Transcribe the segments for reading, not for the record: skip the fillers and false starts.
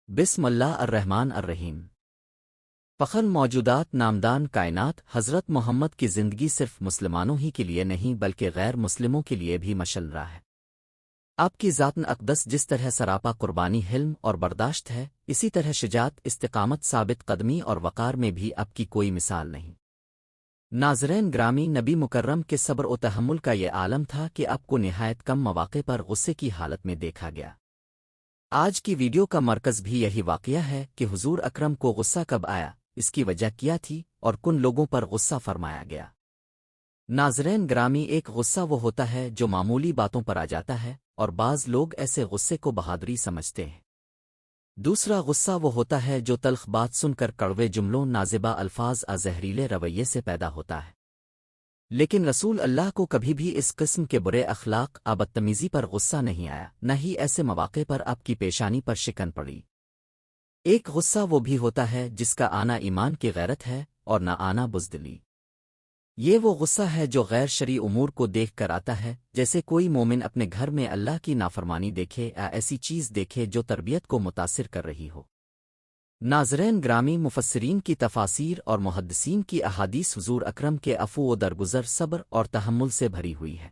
بسم اللہ الرحمن الرحیم۔ فخر موجودات نامدان کائنات حضرت محمد کی زندگی صرف مسلمانوں ہی کے لیے نہیں بلکہ غیر مسلموں کے لیے بھی مشعل راہ ہے۔ آپ کی ذات اقدس جس طرح سراپا قربانی، حلم اور برداشت ہے، اسی طرح شجاعت، استقامت، ثابت قدمی اور وقار میں بھی آپ کی کوئی مثال نہیں۔ ناظرین گرامی، نبی مکرم کے صبر و تحمل کا یہ عالم تھا کہ آپ کو نہایت کم مواقع پر غصے کی حالت میں دیکھا گیا۔ آج کی ویڈیو کا مرکز بھی یہی واقعہ ہے کہ حضور اکرم کو غصہ کب آیا، اس کی وجہ کیا تھی اور کن لوگوں پر غصہ فرمایا گیا۔ ناظرین گرامی، ایک غصہ وہ ہوتا ہے جو معمولی باتوں پر آ جاتا ہے اور بعض لوگ ایسے غصے کو بہادری سمجھتے ہیں۔ دوسرا غصہ وہ ہوتا ہے جو تلخ بات سن کر کڑوے جملوں، نازیبا الفاظ، زہریلے رویے سے پیدا ہوتا ہے۔ لیکن رسول اللہ کو کبھی بھی اس قسم کے برے اخلاق، بدتمیزی پر غصہ نہیں آیا، نہ ہی ایسے مواقع پر آپ کی پیشانی پر شکن پڑی۔ ایک غصہ وہ بھی ہوتا ہے جس کا آنا ایمان کی غیرت ہے اور نہ آنا بزدلی۔ یہ وہ غصہ ہے جو غیر شرعی امور کو دیکھ کر آتا ہے، جیسے کوئی مومن اپنے گھر میں اللہ کی نافرمانی دیکھے یا ایسی چیز دیکھے جو تربیت کو متاثر کر رہی ہو۔ ناظرین گرامی، مفسرین کی تفاسیر اور محدثین کی احادیث حضور اکرم کے عفو و درگزر، صبر اور تحمل سے بھری ہوئی ہے۔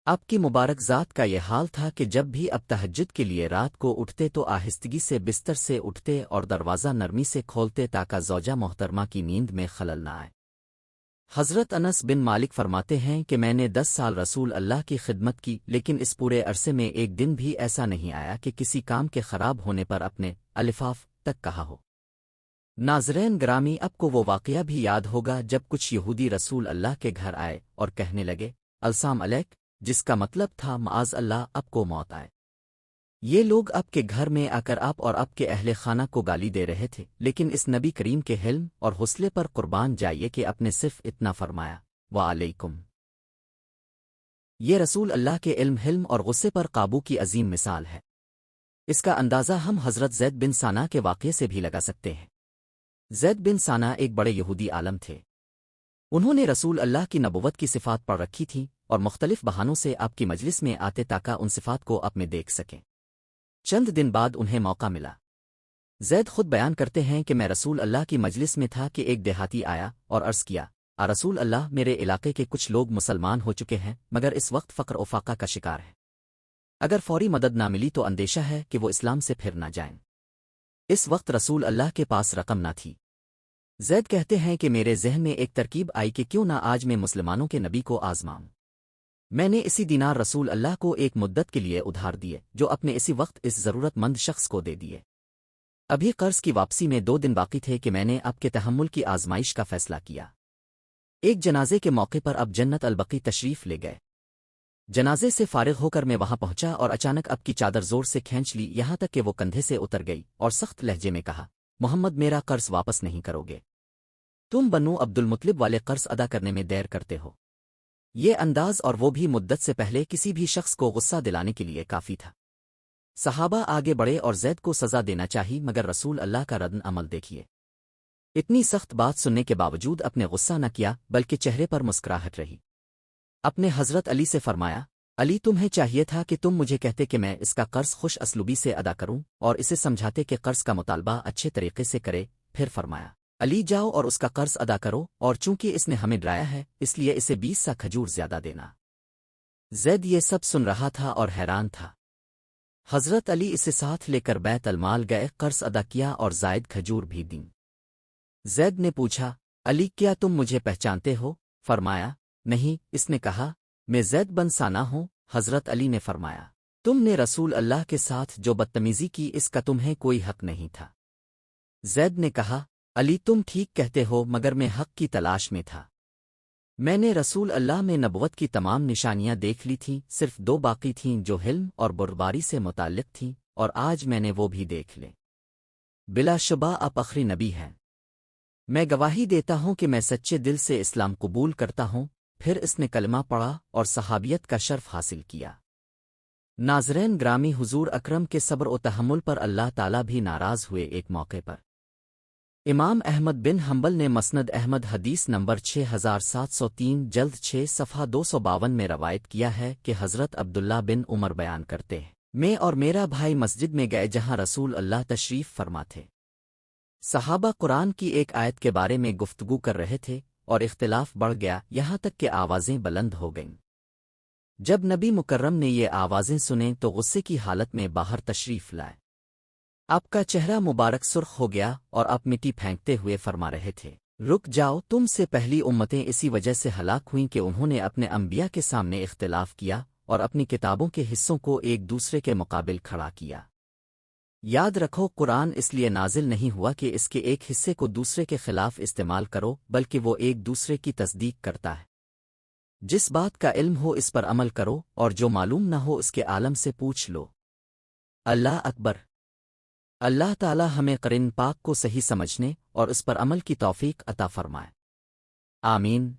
آپ کی مبارک ذات کا یہ حال تھا کہ جب بھی اب تہجد کے لیے رات کو اٹھتے تو آہستگی سے بستر سے اٹھتے اور دروازہ نرمی سے کھولتے تاکہ زوجہ محترمہ کی نیند میں خلل نہ آئے۔ حضرت انس بن مالک فرماتے ہیں کہ میں نے 10 سال رسول اللہ کی خدمت کی، لیکن اس پورے عرصے میں ایک دن بھی ایسا نہیں آیا کہ کسی کام کے خراب ہونے پر اپنے الفاف تک کہا ہو۔ ناظرین گرامی، اب کو وہ واقعہ بھی یاد ہوگا جب کچھ یہودی رسول اللہ کے گھر آئے اور کہنے لگے السلام علیک، جس کا مطلب تھا معاذ اللہ اب کو موت آئے۔ یہ لوگ آپ کے گھر میں آ کر آپ اور آپ کے اہل خانہ کو گالی دے رہے تھے، لیکن اس نبی کریم کے حلم اور حوصلے پر قربان جائیے کہ آپ نے صرف اتنا فرمایا وعلیکم۔ یہ رسول اللہ کے علم، حلم اور غصے پر قابو کی عظیم مثال ہے۔ اس کا اندازہ ہم حضرت زید بن ثانہ کے واقعے سے بھی لگا سکتے ہیں۔ زید بن ثانہ ایک بڑے یہودی عالم تھے۔ انہوں نے رسول اللہ کی نبوت کی صفات پڑھ رکھی تھیں اور مختلف بہانوں سے آپ کی مجلس میں آتے تاکہ ان صفات کو آپ میں دیکھ سکیں۔ چند دن بعد انہیں موقع ملا۔ زید خود بیان کرتے ہیں کہ میں رسول اللہ کی مجلس میں تھا کہ ایک دیہاتی آیا اور عرض کیا، رسول اللہ، میرے علاقے کے کچھ لوگ مسلمان ہو چکے ہیں مگر اس وقت فقر و فاقہ کا شکار ہیں۔ اگر فوری مدد نہ ملی تو اندیشہ ہے کہ وہ اسلام سے پھر نہ جائیں۔ اس وقت رسول اللہ کے پاس رقم نہ تھی۔ زید کہتے ہیں کہ میرے ذہن میں ایک ترکیب آئی کہ کیوں نہ آج میں مسلمانوں کے نبی کو آزماؤں۔ میں نے اسی دینار رسول اللہ کو ایک مدت کے لیے ادھار دیے جو اپنے اسی وقت اس ضرورت مند شخص کو دے دیے۔ ابھی قرض کی واپسی میں 2 دن باقی تھے کہ میں نے آپ کے تحمل کی آزمائش کا فیصلہ کیا۔ ایک جنازے کے موقع پر اب جنت البقیع تشریف لے گئے۔ جنازے سے فارغ ہو کر میں وہاں پہنچا اور اچانک اب کی چادر زور سے کھینچ لی، یہاں تک کہ وہ کندھے سے اتر گئی اور سخت لہجے میں کہا، محمد، میرا قرض واپس نہیں کرو گے؟ تم بنو عبد المطلب والے قرض ادا کرنے میں دیر کرتے ہو۔ یہ انداز، اور وہ بھی مدت سے پہلے، کسی بھی شخص کو غصہ دلانے کے لیے کافی تھا۔ صحابہ آگے بڑھے اور زید کو سزا دینا چاہی، مگر رسول اللہ کا ردن عمل دیکھیے۔ اتنی سخت بات سننے کے باوجود اپنے غصہ نہ کیا بلکہ چہرے پر مسکراہٹ رہی۔ اپنے حضرت علی سے فرمایا، علی، تمہیں چاہیے تھا کہ تم مجھے کہتے کہ میں اس کا قرض خوش اسلوبی سے ادا کروں اور اسے سمجھاتے کہ قرض کا مطالبہ اچھے طریقے سے کرے۔ پھر فرمایا، علی، جاؤ اور اس کا قرض ادا کرو، اور چونکہ اس نے ہمیں ڈرایا ہے اس لیے اسے 20 سا کھجور زیادہ دینا۔ زید یہ سب سن رہا تھا اور حیران تھا۔ حضرت علی اسے ساتھ لے کر بیت المال گئے، قرض ادا کیا اور زائد کھجور بھی دیں۔ زید نے پوچھا، علی، کیا تم مجھے پہچانتے ہو؟ فرمایا، نہیں۔ اس نے کہا، میں زید بن ثانہ ہوں۔ حضرت علی نے فرمایا، تم نے رسول اللہ کے ساتھ جو بدتمیزی کی اس کا تمہیں کوئی حق نہیں تھا۔ زید نے کہا، علی، تم ٹھیک کہتے ہو، مگر میں حق کی تلاش میں تھا۔ میں نے رسول اللہ میں نبوت کی تمام نشانیاں دیکھ لی تھیں، صرف 2 باقی تھیں جو حلم اور بردباری سے متعلق تھیں، اور آج میں نے وہ بھی دیکھ لیں۔ بلا شبہ آپ آخری نبی ہیں۔ میں گواہی دیتا ہوں کہ میں سچے دل سے اسلام قبول کرتا ہوں۔ پھر اس نے کلمہ پڑھا اور صحابیت کا شرف حاصل کیا۔ ناظرین گرامی، حضور اکرم کے صبر و تحمل پر اللہ تعالیٰ بھی ناراض ہوئے۔ ایک موقع پر امام احمد بن حنبل نے مسند احمد حدیث نمبر 6703 جلد 6 صفحہ 252 میں روایت کیا ہے کہ حضرت عبداللہ بن عمر بیان کرتے ہیں، میں اور میرا بھائی مسجد میں گئے جہاں رسول اللہ تشریف فرما تھے۔ صحابہ قرآن کی ایک آیت کے بارے میں گفتگو کر رہے تھے اور اختلاف بڑھ گیا یہاں تک کہ آوازیں بلند ہو گئیں۔ جب نبی مکرم نے یہ آوازیں سنیں تو غصے کی حالت میں باہر تشریف لائے۔ آپ کا چہرہ مبارک سرخ ہو گیا اور آپ مٹی پھینکتے ہوئے فرما رہے تھے، رک جاؤ، تم سے پہلی امتیں اسی وجہ سے ہلاک ہوئیں کہ انہوں نے اپنے انبیاء کے سامنے اختلاف کیا اور اپنی کتابوں کے حصوں کو ایک دوسرے کے مقابل کھڑا کیا۔ یاد رکھو، قرآن اس لیے نازل نہیں ہوا کہ اس کے ایک حصے کو دوسرے کے خلاف استعمال کرو، بلکہ وہ ایک دوسرے کی تصدیق کرتا ہے۔ جس بات کا علم ہو اس پر عمل کرو، اور جو معلوم نہ ہو اس کے عالم سے پوچھ لو۔ اللہ اکبر۔ اللہ تعالی ہمیں قرآن پاک کو صحیح سمجھنے اور اس پر عمل کی توفیق عطا فرمائے۔ آمین۔